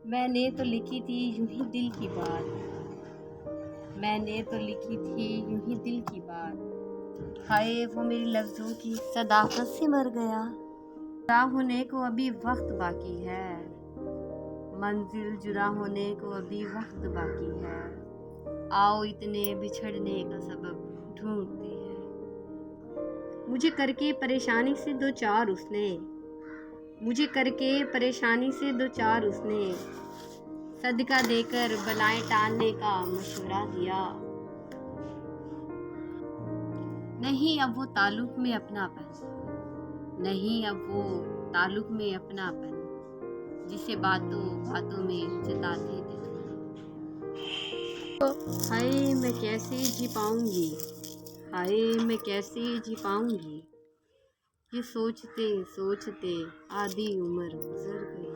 मैंने तो लिखी थी यूं ही दिल की बात, मैंने तो लिखी थी यूं ही दिल की बात। हाय वो मेरी लफ्जों की सदाकत से मर गया। जुदा होने को अभी वक्त बाकी है, मंजिल जुदा होने को अभी वक्त बाकी है। आओ इतने बिछड़ने का सबब ढूंढते हैं। मुझे करके परेशानी से दो चार उसने, मुझे करके परेशानी से दो चार उसने सदका देकर बलाएं टालने का मशवरा दिया। नहीं अब वो ताल्लुक में अपनापन, नहीं अब वो ताल्लुक में अपनापन, जिसे बातों बातों में जताते थे तुम। हाय मैं कैसे जी पाऊंगी, हाय मैं कैसे जी पाऊंगी, ये सोचते सोचते आधी उम्र गुजर गई।